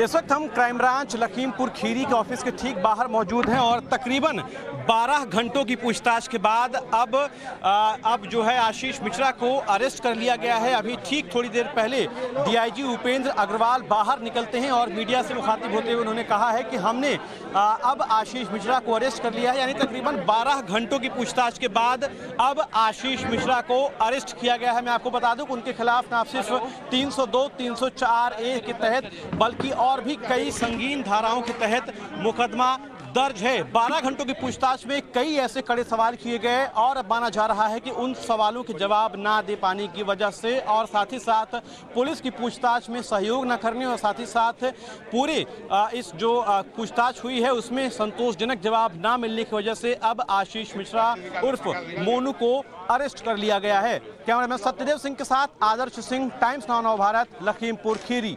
इस वक्त हम क्राइम ब्रांच लखीमपुर खीरी के ऑफिस के ठीक बाहर मौजूद हैं और तकरीबन 12 घंटों की पूछताछ के बाद अब जो है आशीष मिश्रा को अरेस्ट कर लिया गया है। अभी ठीक थोड़ी देर पहले डीआईजी उपेंद्र अग्रवाल बाहर निकलते हैं और मीडिया से मुखातिब होते हुए उन्होंने कहा है कि हमने अब आशीष मिश्रा को अरेस्ट कर लिया है। यानी तकरीबन 12 घंटों की पूछताछ के बाद अब आशीष मिश्रा को अरेस्ट किया गया है। मैं आपको बता दूं कि उनके खिलाफ ना सिर्फ 302, 304A के तहत बल्कि और भी कई संगीन धाराओं के तहत मुकदमा दर्ज है। 12 घंटों की पूछताछ में कई ऐसे कड़े सवाल किए गए और अब माना जा रहा है कि उन सवालों के जवाब ना दे पाने की वजह से और साथ ही साथ पुलिस की पूछताछ में सहयोग न करने और साथ ही साथ पूरे इस जो पूछताछ हुई है उसमें संतोषजनक जवाब ना मिलने की वजह से अब आशीष मिश्रा उर्फ मोनू को अरेस्ट कर लिया गया है। कैमरामैन सत्यदेव सिंह के साथ आदर्श सिंह, टाइम्स नाउ नव भारत, लखीमपुर खीरी।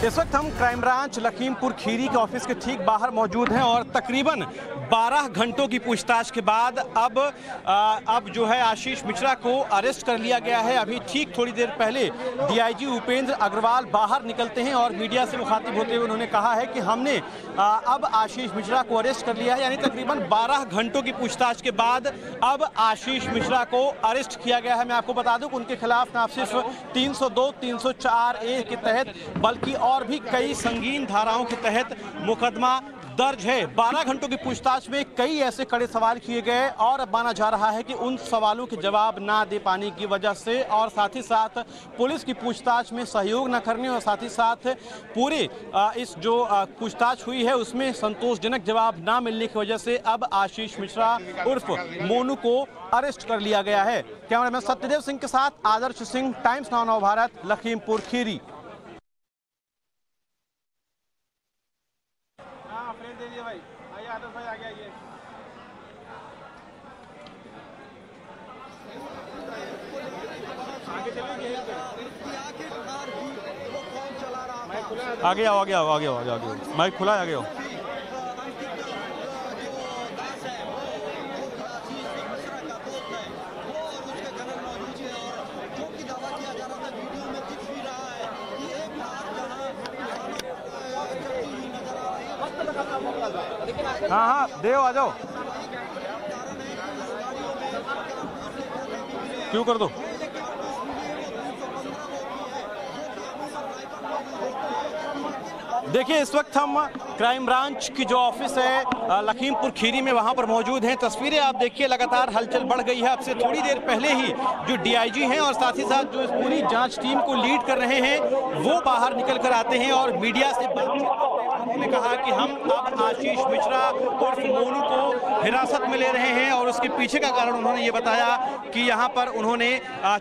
इस वक्त हम क्राइम ब्रांच लखीमपुर खीरी के ऑफिस के ठीक बाहर मौजूद हैं और तकरीबन 12 घंटों की पूछताछ के बाद अब जो है आशीष मिश्रा को अरेस्ट कर लिया गया है। अभी ठीक थोड़ी देर पहले डीआईजी उपेंद्र अग्रवाल बाहर निकलते हैं और मीडिया से मुखातिब होते हुए उन्होंने कहा है कि हमने अब आशीष मिश्रा को अरेस्ट कर लिया है। यानी तकरीबन 12 घंटों की पूछताछ के बाद अब आशीष मिश्रा को अरेस्ट किया गया है। मैं आपको बता दूं कि उनके खिलाफ ना सिर्फ 302, 304A के तहत बल्कि और भी कई संगीन धाराओं के तहत मुकदमा दर्ज है। 12 घंटों की पूछताछ में कई ऐसे कड़े सवाल किए गए और अब माना जा रहा है कि उन सवालों के जवाब ना दे पाने की वजह से और साथ ही साथ पुलिस की पूछताछ में सहयोग न करने और साथ ही साथ पूरे इस जो पूछताछ हुई है उसमें संतोषजनक जवाब ना मिलने की वजह से अब आशीष मिश्रा उर्फ मोनू को अरेस्ट कर लिया गया है। कैमरामैन सत्यदेव सिंह के साथ आदर्श सिंह, टाइम्स नाउ नव भारत, लखीमपुर खीरी। भाई आइए, आदर्श भाई आगे आइए। आगे आओ, आगे आओ, आगे आओ, आगे आओ, माइक खुला है, आगे आओ। हाँ हाँ देव आ जाओ, क्यों कर दो। देखिए इस वक्त हम क्राइम ब्रांच की जो ऑफिस है लखीमपुर खीरी में वहां पर मौजूद हैं। तस्वीरें आप देखिए, लगातार हलचल बढ़ गई है। अब से थोड़ी देर पहले ही जो डीआईजी हैं और साथ ही साथ जो इस पूरी जांच टीम को लीड कर रहे हैं वो बाहर निकल कर आते हैं और मीडिया से उन्होंने कहा कि हम अब आशीष मिश्रा उर्फ मोनू को हिरासत में ले रहे हैं और उसके पीछे का कारण उन्होंने ये बताया कि यहाँ पर उन्होंने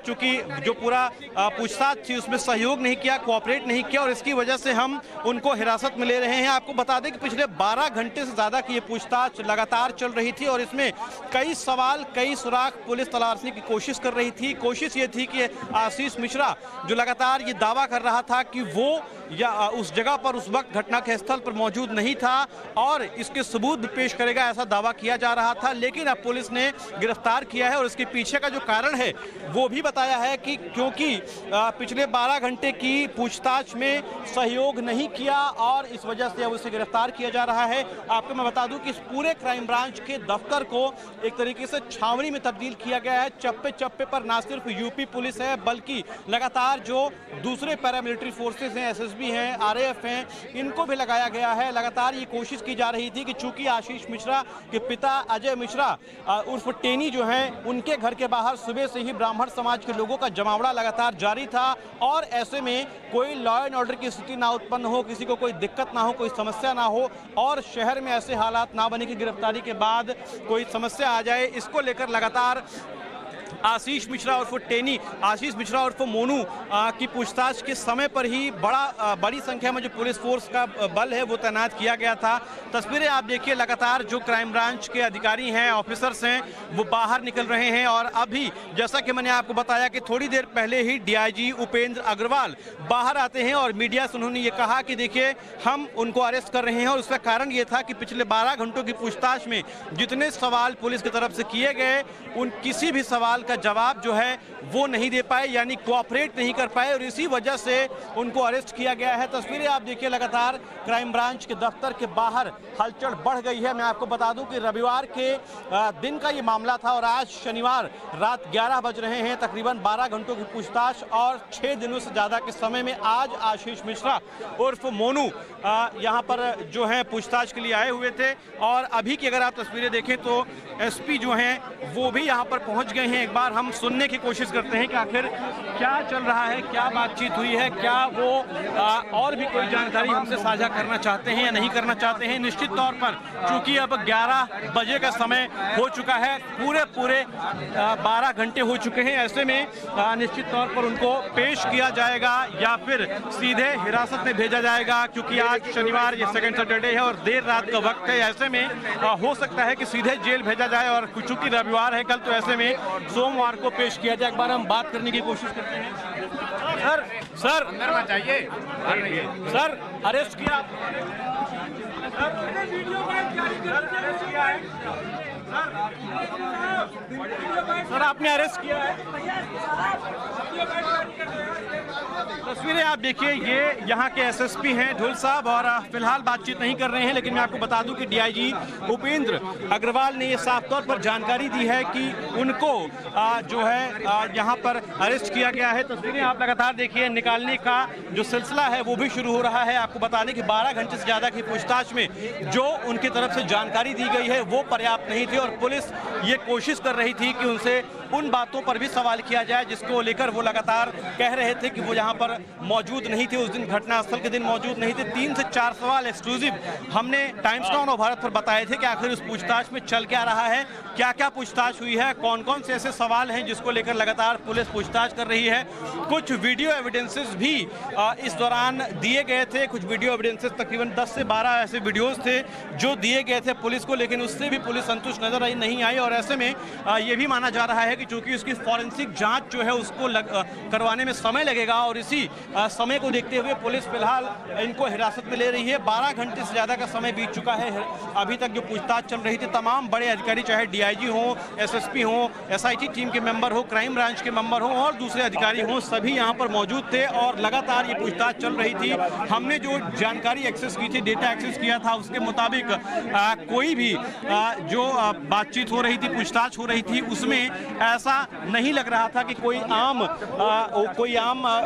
चूंकि जो पूरा पूछताछ थी उसमें सहयोग नहीं किया, कोऑपरेट नहीं किया और इसकी वजह से हम उनको हिरासत में ले रहे हैं। आपको बता दें कि पिछले 12 घंटे से ज्यादा की ये पूछताछ लगातार चल रही थी और इसमें कई सवाल, कई सुराग पुलिस तलाशने की कोशिश कर रही थी। कोशिश ये थी कि आशीष मिश्रा जो लगातार ये दावा कर रहा था कि वो या उस जगह पर उस वक्त घटना के स्थल पर मौजूद नहीं था और इसके सबूत भी पेश करेगा, ऐसा दावा किया जा रहा था। लेकिन अब पुलिस ने गिरफ्तार किया है और इसके पीछे का जो कारण है वो भी बताया है कि क्योंकि पिछले 12 घंटे की पूछताछ में सहयोग नहीं किया और इस वजह से अब उसे गिरफ्तार किया जा रहा है। आपको मैं बता दूं कि इस पूरे क्राइम ब्रांच के दफ्तर को एक तरीके से छावनी में तब्दील किया गया है। चप्पे चप्पे पर ना सिर्फ यूपी पुलिस है बल्कि लगातार जो दूसरे पैरामिलिट्री फोर्सेस हैं, एसएसबी हैं, आरएएफ हैं, इनको भी लगाया गया है। लगातार ये कोशिश की जा रही थी कि चूंकि आशीष मिश्रा के पिता अजय मिश्रा उर्फ टेनी जो हैं उनके घर के बाहर सुबह से ही ब्राह्मण समाज के लोगों का जमावड़ा लगातार जारी था और ऐसे में कोई लॉ एंड ऑर्डर की स्थिति ना उत्पन्न हो, किसी को कोई दिक्कत ना हो, कोई समस्या ना हो और शहर में ऐसे हालात ना बने कि गिरफ्तारी के बाद कोई समस्या आ जाए, इसको लेकर लगातार आशीष मिश्रा उर्फ टेनी, आशीष मिश्रा उर्फ मोनू की पूछताछ के समय पर ही बड़ी संख्या में जो पुलिस फोर्स का बल है वो तैनात किया गया था। तस्वीरें आप देखिए, लगातार जो क्राइम ब्रांच के अधिकारी हैं, ऑफिसर्स हैं, वो बाहर निकल रहे हैं। और अभी जैसा कि मैंने आपको बताया कि थोड़ी देर पहले ही डीआईजी उपेंद्र अग्रवाल बाहर आते हैं और मीडिया से उन्होंने ये कहा कि देखिए हम उनको अरेस्ट कर रहे हैं। और उसका कारण ये था कि पिछले 12 घंटों की पूछताछ में जितने सवाल पुलिस की तरफ से किए गए, उन किसी भी सवाल का जवाब जो है वो नहीं दे पाए, यानी कोऑपरेट नहीं कर पाए, और इसी वजह से उनको अरेस्ट किया गया है। तस्वीरें आप देखिए, लगातार क्राइम ब्रांच के दफ्तर के बाहर हलचल बढ़ गई है। मैं आपको बता दूं कि रविवार के दिन का ये मामला था और आज शनिवार रात 11 बज रहे हैं। तकरीबन 12 घंटों की पूछताछ और 6 दिनों से ज़्यादा के समय में आज आशीष मिश्रा उर्फ मोनू यहाँ पर जो है पूछताछ के लिए आए हुए थे। और अभी की अगर आप तस्वीरें देखें तो एसपी जो हैं वो भी यहाँ पर पहुँच गए हैं। एक बार हम सुनने की कोशिश करते हैं कि आखिर क्या चल रहा है, क्या बातचीत हुई है, क्या वो और भी कोई जानकारी हमसे साझा करना चाहते हैं या नहीं करना चाहते हैं। निश्चित तौर पर चूंकि अब 11 बजे का समय हो चुका है, पूरे 12 घंटे हो चुके हैं, ऐसे में निश्चित तौर पर उनको पेश किया जाएगा या फिर सीधे हिरासत में भेजा जाएगा, क्योंकि आज शनिवार ये सेकंड सैटरडे है और देर रात का वक्त है। ऐसे में हो सकता है कि सीधे जेल भेजा जाए और चूंकि रविवार है कल, तो ऐसे में सोमवार को पेश किया जाए। एक बार हम बात करने की कोशिश करते हैं। सर अंदर में चाहिए। सर अरेस्ट किया, सर आपने अरेस्ट किया है। तस्वीरें आप देखिए, ये यहाँ के एसएसपी हैं ढुल साहब, और फिलहाल बातचीत नहीं कर रहे हैं। लेकिन मैं आपको बता दूं कि डीआईजी उपेंद्र अग्रवाल ने ये साफ तौर पर जानकारी दी है कि उनको जो है यहाँ पर अरेस्ट किया गया है। तस्वीरें आप लगातार देखिए, निकालने का जो सिलसिला है वो भी शुरू हो रहा है। आपको बता दें कि 12 घंटे से ज़्यादा की पूछताछ में जो उनकी तरफ से जानकारी दी गई है वो पर्याप्त नहीं थी, और पुलिस ये कोशिश कर रही थी कि उनसे उन बातों पर भी सवाल किया जाए जिसको लेकर वो लगातार कह रहे थे कि वो यहाँ पर मौजूद नहीं थे, उस दिन घटनास्थल के दिन मौजूद नहीं थे। 3 से 4 सवाल एक्सक्लूसिव हमने टाइम्स नाउ और भारत पर बताए थे कि आखिर उस पूछताछ में चल क्या रहा है, क्या क्या पूछताछ हुई है, कौन कौन से ऐसे सवाल हैं जिसको लेकर लगातार पुलिस पूछताछ कर रही है। कुछ वीडियो एविडेंसेस भी इस दौरान दिए गए थे, कुछ वीडियो एविडेंसेस तकरीबन 10 से 12 ऐसे वीडियोस थे जो दिए गए थे पुलिस को, लेकिन उससे भी पुलिस संतुष्ट नजर नहीं आई। और ऐसे में ये भी माना जा रहा है कि चूंकि उसकी फॉरेंसिक जांच जो है उसको करवाने में समय लगेगा, और इसी समय को देखते हुए पुलिस फिलहाल इनको हिरासत में ले रही है। 12 घंटे से ज़्यादा का समय बीत चुका है। अभी तक जो पूछताछ चल रही थी, तमाम बड़े अधिकारी, चाहे डीआईजी हो, एसएसपी हो, एसआईटी टीम के मेंबर हो, क्राइम ब्रांच के मेंबर हो और दूसरे अधिकारी हो, सभी यहाँ पर मौजूद थे और लगातार ये पूछताछ चल रही थी। हमने जो जानकारी एक्सेस की थी, डेटा एक्सेस किया था, उसके मुताबिक कोई भी जो बातचीत हो रही थी, पूछताछ हो रही थी, उसमें ऐसा नहीं लग रहा था कि कोई आम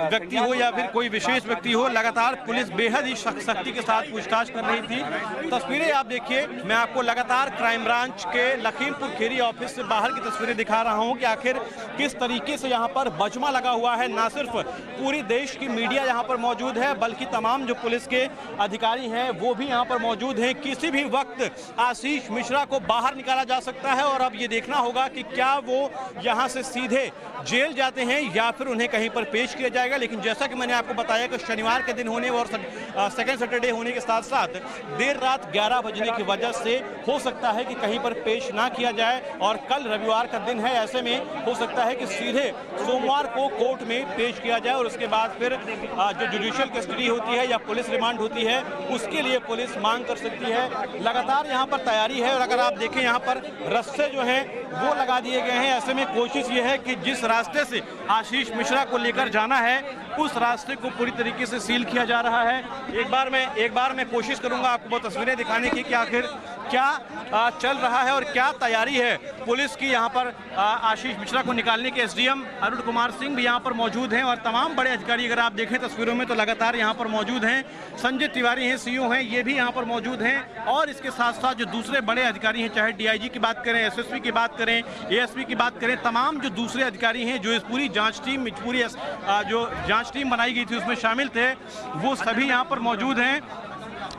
व्यक्ति हो या फिर कोई विशेष व्यक्ति हो। लगातार पुलिस बेहद ही सख्ती के साथ पूछताछ कर रही थी। तस्वीरें आप देखिए, मैं आपको लगातार क्राइम ब्रांच के लखीमपुर खीरी ऑफिस से बाहर की तस्वीरें दिखा रहा हूं कि आखिर किस तरीके से यहां पर बजमा लगा हुआ है। ना सिर्फ पूरी देश की मीडिया यहां पर मौजूद है, बल्कि तमाम जो पुलिस के अधिकारी हैं वो भी यहां पर मौजूद हैं। किसी भी वक्त आशीष मिश्रा को बाहर निकाला जा सकता है और अब ये देखना होगा कि क्या वो यहां से सीधे जेल जाते हैं या फिर उन्हें कहीं पर पेश किया जाएगा। लेकिन जैसा कि मैंने आपको बताया कि शनिवार के दिन होने और सेकेंड सैटरडे होने के साथ साथ देर रात 11 बजने की वजह से हो सकता है कि कहीं पर पेश ना किया जाए, और कल रविवार का दिन है, ऐसे में हो सकता है कि सीधे सोमवार को कोर्ट में पेश किया जाए और उसके बाद फिर जो जुडिशियल कस्टडी होती है या पुलिस रिमांड होती है उसके लिए पुलिस मांग कर सकती है। लगातार यहाँ पर तैयारी है और अगर आप देखें यहाँ पर रस्ते जो हैं वो लगा दिए गए हैं। ऐसे में कोशिश ये है कि जिस रास्ते से आशीष मिश्रा को लेकर जाना है उस रास्ते को पूरी तरीके से सील किया जा रहा है। एक बार मैं कोशिश करूंगा आपको वो तस्वीरें दिखाने की कि आखिर क्या चल रहा है और क्या तैयारी है पुलिस की यहाँ पर आशीष मिश्रा को निकालने के। एसडीएम अरुण कुमार सिंह भी यहाँ पर मौजूद हैं और तमाम बड़े अधिकारी अगर आप देखें तस्वीरों में तो लगातार यहाँ पर मौजूद हैं। संजय तिवारी हैं, सीईओ हैं, ये भी यहाँ पर मौजूद हैं और इसके साथ साथ जो दूसरे बड़े अधिकारी हैं, चाहे डीआईजी की बात करें, एसएसपी की बात करें, एएसपी की बात करें, तमाम जो दूसरे अधिकारी हैं जो इस पूरी जांच टीम जो जांच टीम बनाई गई थी उसमें शामिल थे, वो सभी यहाँ पर मौजूद हैं।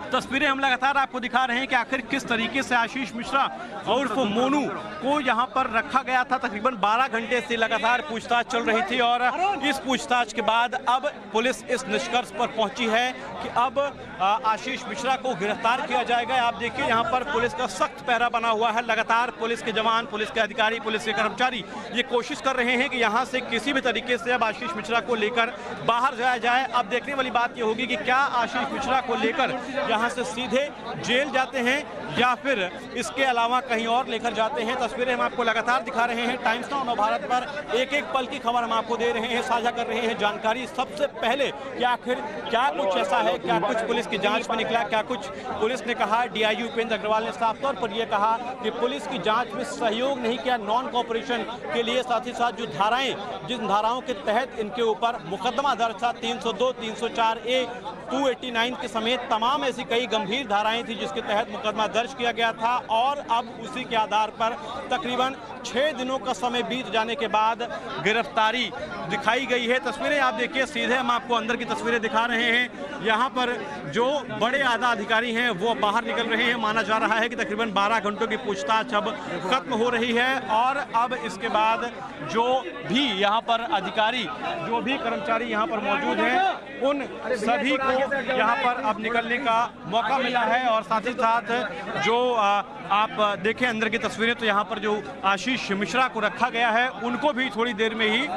तस्वीरें हम लगातार आपको दिखा रहे हैं कि आखिर किस तरीके से आशीष मिश्रा उर्फ मोनू को यहां पर रखा गया था। तकरीबन 12 घंटे से लगातार पूछताछ चल रही थी और इस पूछताछ के बाद अब पुलिस इस निष्कर्ष पर पहुंची है कि अब आशीष मिश्रा को गिरफ्तार किया जाएगा। आप देखिए यहां पर पुलिस का सख्त पहरा बना हुआ है। लगातार पुलिस के जवान, पुलिस के अधिकारी, पुलिस के कर्मचारी ये कोशिश कर रहे हैं कि यहां से किसी भी तरीके से अब आशीष मिश्रा को लेकर बाहर जाया जाए। अब देखने वाली बात ये होगी कि क्या आशीष मिश्रा को लेकर यहां से सीधे जेल जाते हैं या फिर इसके अलावा कहीं और लेकर जाते हैं। तस्वीरें हम आपको लगातार दिखा रहे हैं। टाइम्स नाउ नवभारत पर एक एक पल की खबर हम आपको दे रहे हैं, साझा कर रहे हैं जानकारी। सबसे पहले कि आखिर क्या कुछ ऐसा है, क्या कुछ पुलिस की जांच में निकला, क्या कुछ पुलिस ने कहा। डीआईजी उपेंद्र अग्रवाल ने साफ तौर पर यह कहा कि पुलिस की जांच में सहयोग नहीं किया, नॉन कोऑपरेशन के लिए। साथ ही साथ जो धाराएं, जिन धाराओं के तहत इनके ऊपर मुकदमा दर्ज था 302, 304A, 289 के समेत तमाम ऐसी कई गंभीर धाराएं थी जिसके तहत मुकदमा दर्ज किया गया था। और अब उसी के आधार पर तकरीबन 6 दिनों का समय बीत जाने के बाद गिरफ्तारी दिखाई गई है। तस्वीरें आप देखिए, सीधे हम आपको अंदर की तस्वीरें दिखा रहे हैं। यहाँ पर जो बड़े आला अधिकारी हैं वो बाहर निकल रहे हैं। माना जा रहा है कि तकरीबन 12 घंटों की पूछताछ अब खत्म हो रही है और अब इसके बाद जो भी यहाँ पर अधिकारी, जो भी कर्मचारी यहाँ पर मौजूद हैं, उन सभी को यहाँ पर अब निकलने का मौका मिला है। और साथ ही साथ जो आप देखें अंदर की तस्वीरें, तो यहाँ पर जो आशीष मिश्रा को रखा गया है उनको भी थोड़ी देर में ही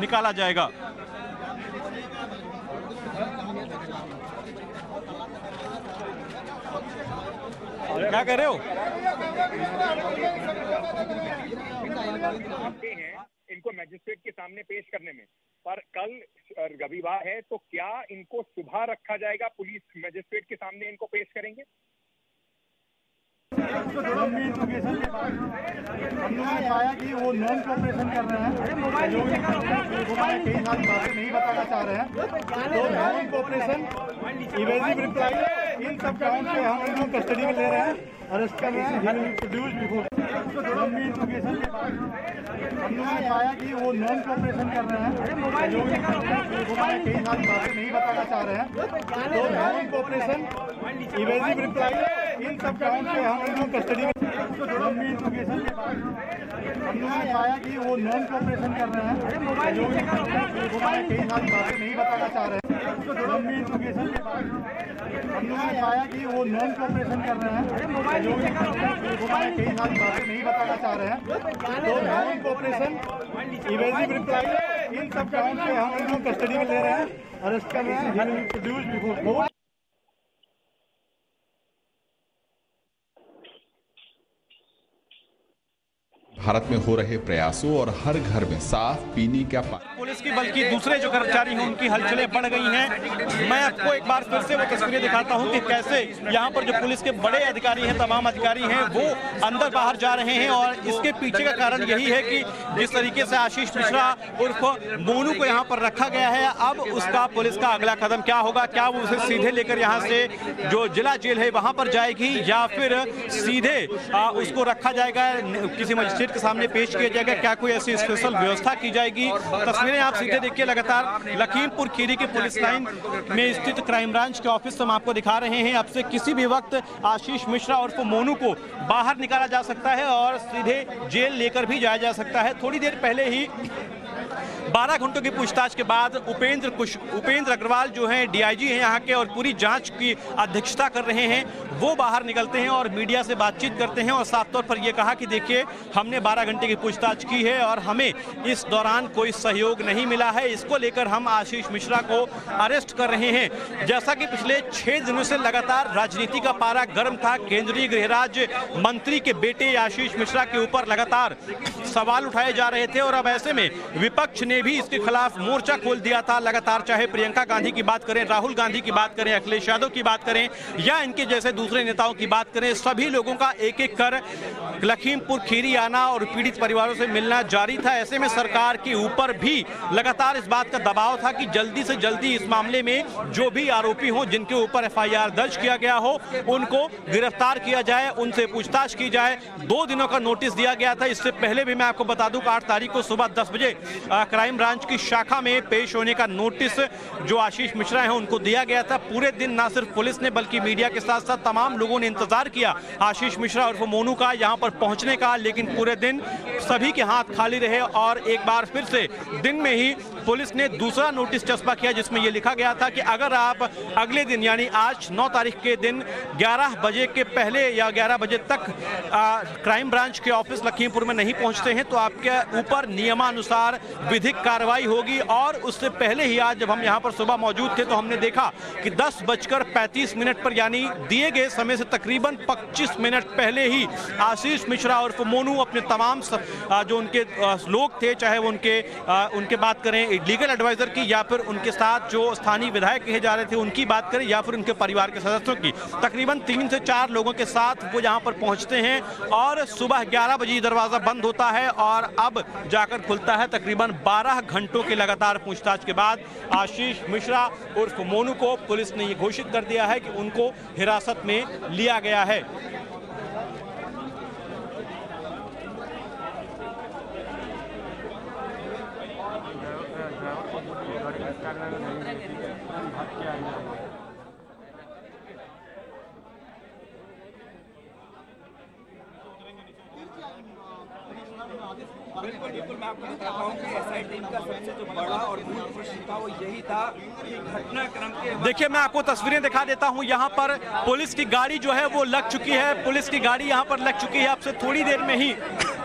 निकाला जाएगा। क्या कह रहे हो? इनको मैजिस्ट्रेट के सामने पेश करने में, पर कल रविवार है तो क्या इनको सुबह रखा जाएगा? पुलिस मैजिस्ट्रेट के सामने इनको पेश करेंगे। लंबी इंट्रोगेशन के बाद हम लोगों ने पाया कि वो नॉन कोऑपरेशन कर रहे हैं, जो कई सारी बातें नहीं बताना चाह रहे हैं। तो नॉन कोऑपरेशन, इवेसिव रिप्लाई, इन सब काउंट पे हम इनको कस्टडी में ले रहे हैं, अरेस्ट कर रहे हैं। प्रोड्यूस बिफोर लंबी इंट्रोगेशन के बाद हम लोगों ने पाया कि वो नॉन कोऑपरेशन कर रहे हैं, जो कई सारी बातें नहीं बताना चाह रहे हैं। तो नॉन कोऑपरेशन, इवेसिव रिप्लाई, इन सब काउंट पे हम इनको कस्टडी में लंबी इंट्रोगेशन के बाद हम लोगों ने पाया कि वो नॉन कोऑपरेशन कर रहे हैं, जो कई सारी बातें नहीं बताना चाह रहे हैं। लंबी इंट्रोगेशन के बाद हम लोगों ने पाया कि वो नॉन कोऑपरेशन कर रहे हैं, जो कई सारी बातें नहीं बताना चाह रहे हैं। तो नॉन कोऑपरेशन, इवेसिव रिप्लाई, इन सब काउंट पे हम इनको कस्टडी में ले रहे हैं, अरेस्ट कर रहे हैं। प्रोड्यूस बिफोर भारत में हो रहे प्रयासों और हर घर में साफ पीने का पानी। पुलिस की बल्कि दूसरे जो कर्मचारी हैं उनकी हलचलें बढ़ गई हैं। मैं आपको एक बार फिर से वो तस्वीरें दिखाता हूं कि कैसे यहाँ पर जो पुलिस के बड़े अधिकारी हैं, तमाम अधिकारी हैं, वो अंदर बाहर जा रहे हैं। और इसके पीछे का कारण यही है कि जिस तरीके से आशीष मिश्रा उर्फ मोनू को यहाँ पर रखा गया है, अब उसका पुलिस का अगला कदम क्या होगा? क्या वो उसे सीधे लेकर यहाँ से जो जिला जेल है वहां पर जाएगी या फिर सीधे उसको रखा जाएगा, किसी मजिस्ट्रेट के सामने पेश किया जाएगा? क्या कोई ऐसी स्पेशल व्यवस्था की जाएगी? तस्वीरें आप सीधे देखिए लगातार लखीमपुर खीरी के पुलिस लाइन में स्थित क्राइम ब्रांच के ऑफिस से हम आपको दिखा रहे हैं। अब से किसी भी वक्त आशीष मिश्रा उर्फ मोनू को बाहर निकाला जा सकता है और सीधे जेल लेकर भी जाया जा सकता है। थोड़ी देर पहले ही 12 घंटों की पूछताछ के बाद उपेंद्र अग्रवाल जो हैं डीआईजी हैं यहाँ के और पूरी जांच की अध्यक्षता कर रहे हैं, वो बाहर निकलते हैं और मीडिया से बातचीत करते हैं और साफ तौर पर ये कहा कि देखिए हमने 12 घंटे की पूछताछ की है और हमें इस दौरान कोई सहयोग नहीं मिला है। इसको लेकर हम आशीष मिश्रा को अरेस्ट कर रहे हैं। जैसा कि पिछले 6 दिनों से लगातार राजनीति का पारा गर्म था। केंद्रीय गृह राज्य मंत्री के बेटे आशीष मिश्रा के ऊपर लगातार सवाल उठाए जा रहे थे और अब ऐसे में विपक्ष ने भी इसके खिलाफ मोर्चा खोल दिया था। लगातार चाहे प्रियंका गांधी की बात करें, राहुल गांधी की बात करें, अखिलेश यादव की बात करें या इनके जैसे दूसरे नेताओं की बात करें, सभी लोगों का एक एक कर लखीमपुर खीरी आना और पीड़ित परिवारों से मिलना जारी था। ऐसे में सरकार के ऊपर भी लगातार इस बात का दबाव था कि जल्दी से जल्दी इस मामले में जो भी आरोपी हों, जिनके ऊपर एफआईआर दर्ज किया गया हो, उनको गिरफ्तार किया जाए, उनसे पूछताछ की जाए। 2 दिनों का नोटिस दिया गया था। इससे पहले भी मैं आपको बता दूं कि 8 तारीख को सुबह 10 बजे क्राइम क्राइम ब्रांच की शाखा में पेश होने का नोटिस जो आशीष मिश्रा हैं उनको दिया गया था। पूरे दिन ना सिर्फ पुलिस ने बल्कि मीडिया के साथ साथ तमाम लोगों ने इंतजार किया आशीष मिश्रा और मोनू का यहाँ पर पहुँचने का, लेकिन पूरे दिन सभी के हाथ खाली रहे और एक बार फिर से दिन में ही पुलिस ने दूसरा नोटिस चस्पा किया जिसमें यह लिखा गया था कि अगर आप अगले दिन यानी आज 9 तारीख के दिन 11 बजे के पहले या 11 बजे तक क्राइम ब्रांच के ऑफिस लखीमपुर में नहीं पहुंचते हैं तो आपके ऊपर नियमानुसार विधिक कार्रवाई होगी। और उससे पहले ही आज जब हम यहां पर सुबह मौजूद थे तो हमने देखा कि 10:35 पर यानी दिए गए समय से तकरीबन 25 मिनट पहले ही आशीष मिश्रा और मोनू अपने तमाम जो उनके लोग थे, चाहे वो उनके बात करें लीगल एडवाइजर की या फिर उनके साथ जो स्थानीय विधायक कहे जा रहे थे उनकी बात करें या फिर उनके परिवार के सदस्यों की, तकरीबन 3 से 4 लोगों के साथ वो यहाँ पर पहुँचते हैं और सुबह 11 बजे दरवाज़ा बंद होता है और अब जाकर खुलता है। तकरीबन 12 घंटों की लगातार पूछताछ के बाद आशीष मिश्रा उर्फ मोनू को पुलिस ने ये घोषित कर दिया है कि उनको हिरासत में लिया गया है। बिल्कुल मैं आपको बताता हूँ कि एसआई टीम का सबसे जो बड़ा और मूल प्रश्न था वो यही था कि घटनाक्रम के। देखिए मैं आपको तस्वीरें दिखा देता हूँ, यहाँ पर पुलिस की गाड़ी जो है वो लग चुकी है, पुलिस की गाड़ी यहाँ पर लग चुकी है। अब से थोड़ी देर में ही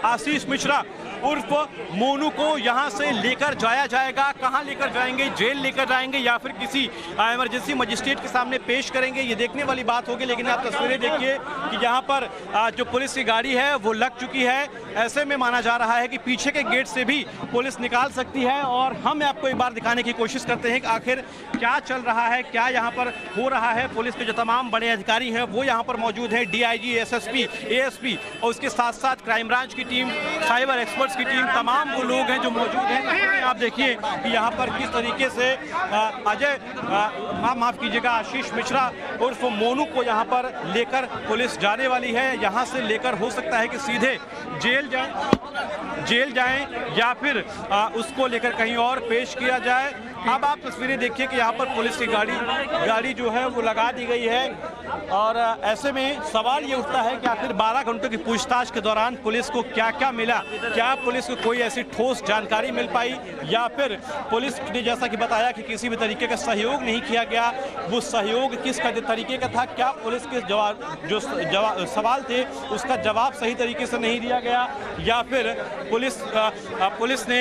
आशीष मिश्रा उर्फ मोनू को यहाँ से लेकर जाया जाएगा। कहाँ लेकर जाएंगे, जेल लेकर जाएंगे या फिर किसी इमरजेंसी मजिस्ट्रेट के सामने पेश करेंगे, ये देखने वाली बात होगी। लेकिन आप तस्वीरें देखिए कि यहाँ पर जो पुलिस की गाड़ी है वो लग चुकी है। ऐसे में माना जा रहा है कि पीछे के गेट से भी पुलिस निकाल सकती है और हम आपको एक बार दिखाने की कोशिश करते हैं कि आखिर क्या चल रहा है, क्या यहाँ पर हो रहा है। पुलिस के जो तमाम बड़े अधिकारी हैं वो यहाँ पर मौजूद हैं, डीआईजी, एसएसपी, एएसपी और उसके साथ साथ क्राइम ब्रांच की टीम, साइबर एक्सपर्ट्स की टीम, तमाम वो लोग हैं जो मौजूद हैं। आप देखिए कि यहाँ पर किस तरीके से माफ कीजिएगा आशीष मिश्रा उर्फ मोनू को यहाँ पर लेकर पुलिस जाने वाली है। यहाँ से लेकर हो सकता है कि सीधे जेल जाएं या फिर उसको लेकर कहीं और पेश किया जाए। अब आप तस्वीरें देखिए कि यहाँ पर पुलिस की गाड़ी जो है वो लगा दी गई है और ऐसे में सवाल ये उठता है कि आखिर 12 घंटों की पूछताछ के दौरान पुलिस को क्या क्या मिला, क्या पुलिस को कोई ऐसी ठोस जानकारी मिल पाई या फिर पुलिस ने जैसा कि बताया कि किसी भी तरीके का सहयोग नहीं किया गया, वो सहयोग किस तरीके का था, क्या पुलिस के जो सवाल थे उसका जवाब सही तरीके से नहीं दिया गया या फिर पुलिस ने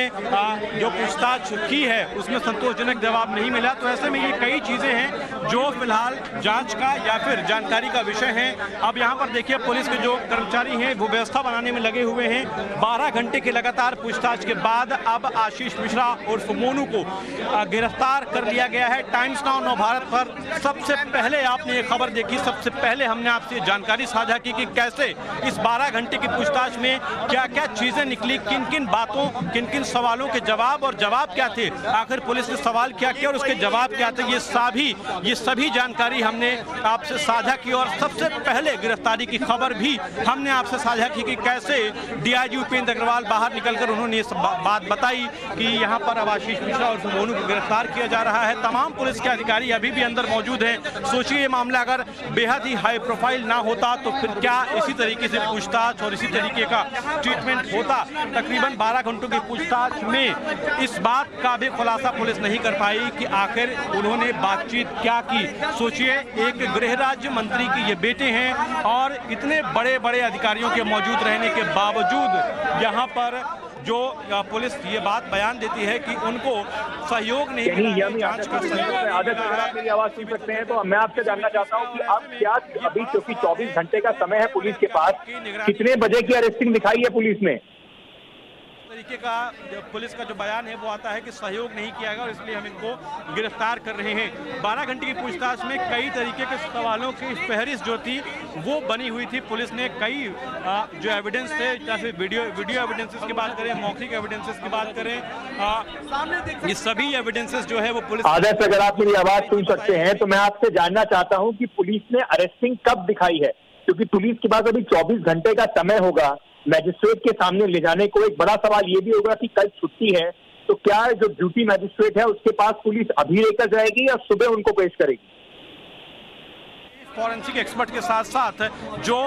जो पूछताछ की है उसमें संतोषजनक जवाब नहीं मिला। तो ऐसे में ये कई चीज़ें हैं जो फिलहाल जांच का या फिर जानकारी का विषय है। अब यहाँ पर देखिए पुलिस के जो कर्मचारी हैं वो व्यवस्था बनाने में लगे हुए हैं। 12 घंटे की लगातार पूछताछ के बाद अब आशीष मिश्रा उर्फ मोनू को गिरफ्तार कर लिया गया है। टाइम्स नाउ नव भारत पर सबसे पहले आपने ये खबर देखी, सबसे पहले हमने आपसे जानकारी साझा की कि कैसे इस 12 घंटे की पूछताछ में क्या क्या चीजें निकली, किन किन बातों, किन किन सवालों के जवाब और जवाब क्या थे, आखिर पुलिस ने सवाल क्या किया और उसके जवाब क्या थे, ये सभी जानकारी हमने आपसे साझा की। और सबसे पहले गिरफ्तारी की खबर भी हमने आपसे साझा की कि कैसे डीआईजी उपेंद्र अग्रवाल बाहर निकलकर उन्होंने इस बात बताई कि यहाँ पर अब आशीष मिश्रा और मोनू को गिरफ्तार किया जा रहा है। तमाम पुलिस के अधिकारी अभी भी अंदर मौजूद हैं। सोचिए ये मामला अगर बेहद ही हाई प्रोफाइल ना होता तो फिर क्या इसी तरीके से पूछताछ और इसी तरीके का ट्रीटमेंट होता। तकरीबन 12 घंटों की पूछताछ में इस बात का भी खुलासा पुलिस नहीं कर पाई कि आखिर उन्होंने बातचीत क्या की। सोचिए एक गृह राज्य मंत्री के ये बेटे हैं और इतने बड़े बड़े अधिकारियों के मौजूद रहने के बावजूद यहाँ पर जो पुलिस ये बात बयान देती है कि उनको सहयोग नहीं मिला। अगर आप मेरी आवाज सुन सकते हैं तो मैं आपसे जानना चाहता हूं कि अब क्या अभी क्योंकि 24 घंटे का समय है पुलिस के पास, कितने बजे की अरेस्टिंग दिखाई है पुलिस ने? तरीके का पुलिस का जो बयान है वो आता है कि सहयोग नहीं किया गया और इसलिए हम इनको गिरफ्तार कर रहे हैं। 12 घंटे की पूछताछ में कई तरीके के सवालों की फहरिस्त जो थी वो बनी हुई थी। पुलिस ने कई जो एविडेंस थे, जैसे वीडियो एविडेंसेस की बात करें, मौखिक एविडेंसेस की बात करें, ये सभी एविडेंसेस जो है वो पुलिस। आदर्श, अगर आप मेरी आवाज सुन सकते हैं तो मैं आपसे जानना चाहता हूँ कि पुलिस ने अरेस्टिंग कब दिखाई है, क्योंकि पुलिस के पास अभी 24 घंटे का समय होगा मैजिस्ट्रेट के सामने ले जाने को। एक बड़ा सवाल ये भी होगा कि कल छुट्टी है, तो क्या जो ड्यूटी मैजिस्ट्रेट है उसके पास पुलिस अभी लेकर जाएगी या सुबह उनको पेश करेगी? फॉरेंसिक एक्सपर्ट के साथ साथ जो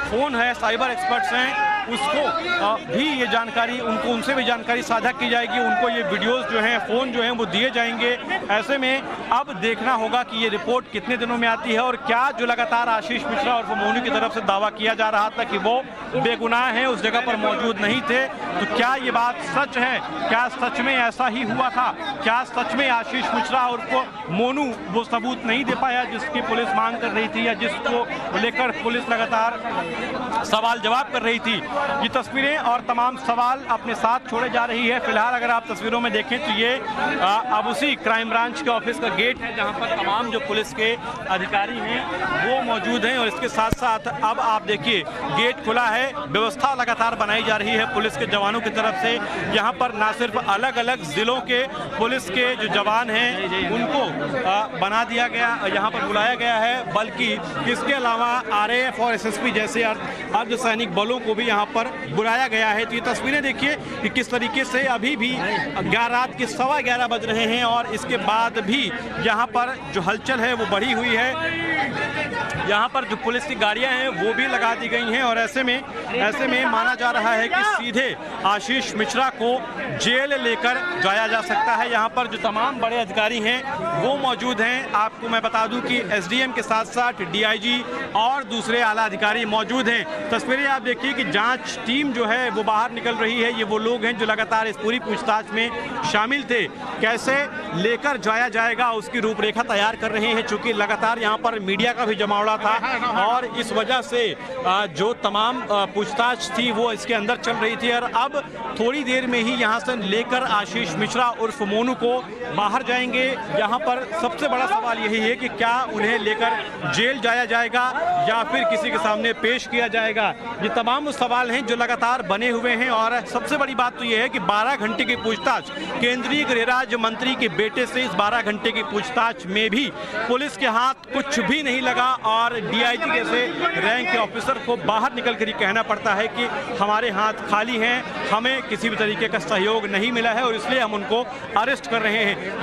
फोन है, साइबर एक्सपर्ट्स हैं, उसको भी ये जानकारी, उनसे भी जानकारी साझा की जाएगी। उनको ये वीडियोस जो हैं, फोन जो हैं, वो दिए जाएंगे। ऐसे में अब देखना होगा कि ये रिपोर्ट कितने दिनों में आती है और क्या जो लगातार आशीष मिश्रा और मोनू की तरफ से दावा किया जा रहा था कि वो बेगुनाह हैं, उस जगह पर मौजूद नहीं थे, तो क्या ये बात सच है? क्या सच में ऐसा ही हुआ था? क्या सच में आशीष मिश्रा और मोनू वो सबूत नहीं दे पाया जिसकी पुलिस मांग कर रही थी या जिसको लेकर पुलिस लगातार सवाल जवाब कर रही थी? ये तस्वीरें और तमाम सवाल अपने साथ छोड़े जा रही है। फिलहाल अगर आप तस्वीरों में देखें तो ये अब उसी क्राइम ब्रांच के ऑफिस का गेट है जहां पर तमाम जो पुलिस के अधिकारी हैं वो मौजूद हैं और इसके साथ साथ अब आप देखिए गेट खुला है। व्यवस्था लगातार बनाई जा रही है पुलिस के जवानों की तरफ से। यहाँ पर ना सिर्फ अलग अलग जिलों के पुलिस के जो जवान हैं उनको बना दिया गया, यहाँ पर बुलाया गया है, बल्कि इसके अलावा RAF और SSP जैसे अर्धसैनिक बलों को भी यहाँ पर बुलाया गया है। तो ये तस्वीरें देखिए कि किस तरीके से अभी भी रात के 11:15 बज रहे हैं और इसके बाद भी यहाँ पर जो हलचल है वो बढ़ी हुई है। यहाँ पर जो पुलिस की गाड़ियाँ हैं वो भी लगा दी गई हैं और ऐसे में माना जा रहा है कि सीधे आशीष मिश्रा को जेल लेकर जाया जा सकता है। यहाँ पर जो तमाम बड़े अधिकारी हैं वो मौजूद हैं। आपको मैं बता दूं कि SDM के साथ साथ DIG और दूसरे आला अधिकारी मौजूद हैं। तस्वीरें आप देखिए कि जांच टीम जो है वो बाहर निकल रही है। ये वो लोग हैं जो लगातार इस पूरी पूछताछ में शामिल थे। कैसे लेकर जाया जाएगा उसकी रूपरेखा तैयार कर रहे हैं। चूंकि लगातार यहाँ पर मीडिया का भी जमावड़ा था और इस वजह से जो तमाम पूछताछ थी वो इसके अंदर चल रही थी और अब थोड़ी देर में ही यहाँ से लेकर आशीष मिश्रा उर्फ मोनू को बाहर जाएंगे। यहाँ पर सबसे बड़ा सवाल यही है कि क्या उन्हें लेकर जेल जाया जाएगा या फिर किसी के सामने पेश किया जाएगा। ये तमाम सवाल हैं जो लगातार बने हुए हैं और सबसे बड़ी बात तो ये है कि 12 घंटे की पूछताछ, केंद्रीय गृह राज्य मंत्री के बेटे से इस 12 घंटे की पूछताछ में भी पुलिस के हाथ कुछ भी नहीं लगा और DIG जैसे रैंक के ऑफिसर को बाहर निकल कर ही कहना पड़ता है कि हमारे हाथ खाली हैं, हमें किसी भी तरीके का सहयोग नहीं मिला है और इसलिए हम उनको अरेस्ट कर रहे हैं।